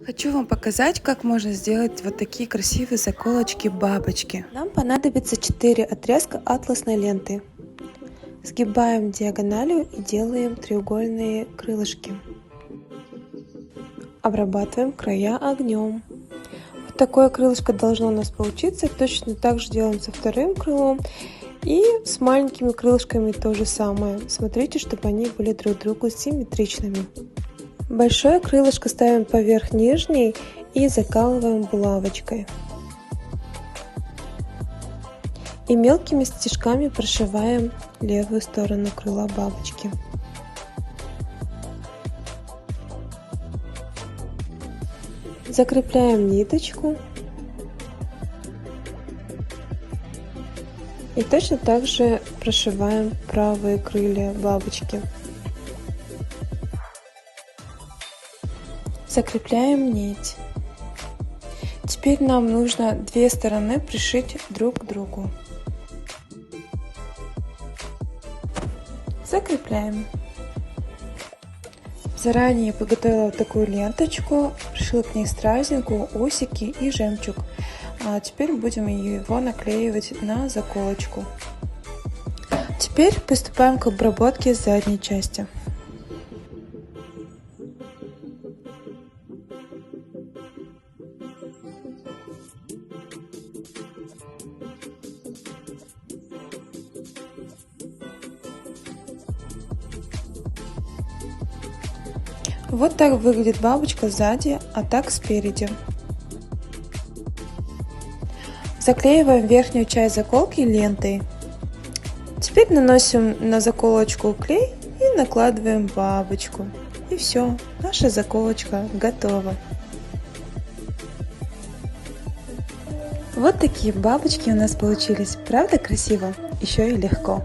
Хочу вам показать, как можно сделать вот такие красивые заколочки-бабочки. Нам понадобится 4 отрезка атласной ленты. Сгибаем диагональю и делаем треугольные крылышки. Обрабатываем края огнем. Вот такое крылышко должно у нас получиться. Точно так же делаем со вторым крылом. И с маленькими крылышками то же самое. Смотрите, чтобы они были друг другу симметричными. Большое крылышко ставим поверх нижней и закалываем булавочкой. И мелкими стежками прошиваем левую сторону крыла бабочки. Закрепляем ниточку. И точно так же прошиваем правые крылья бабочки. Закрепляем нить. Теперь нам нужно две стороны пришить друг к другу. Закрепляем. Заранее я подготовила вот такую ленточку, пришила к ней стразинку, усики и жемчуг. А теперь будем его наклеивать на заколочку. Теперь приступаем к обработке задней части. Вот так выглядит бабочка сзади, а так спереди. Заклеиваем верхнюю часть заколки лентой. Теперь наносим на заколочку клей и накладываем бабочку. И все, наша заколочка готова. Вот такие бабочки у нас получились. Правда красиво? Еще и легко.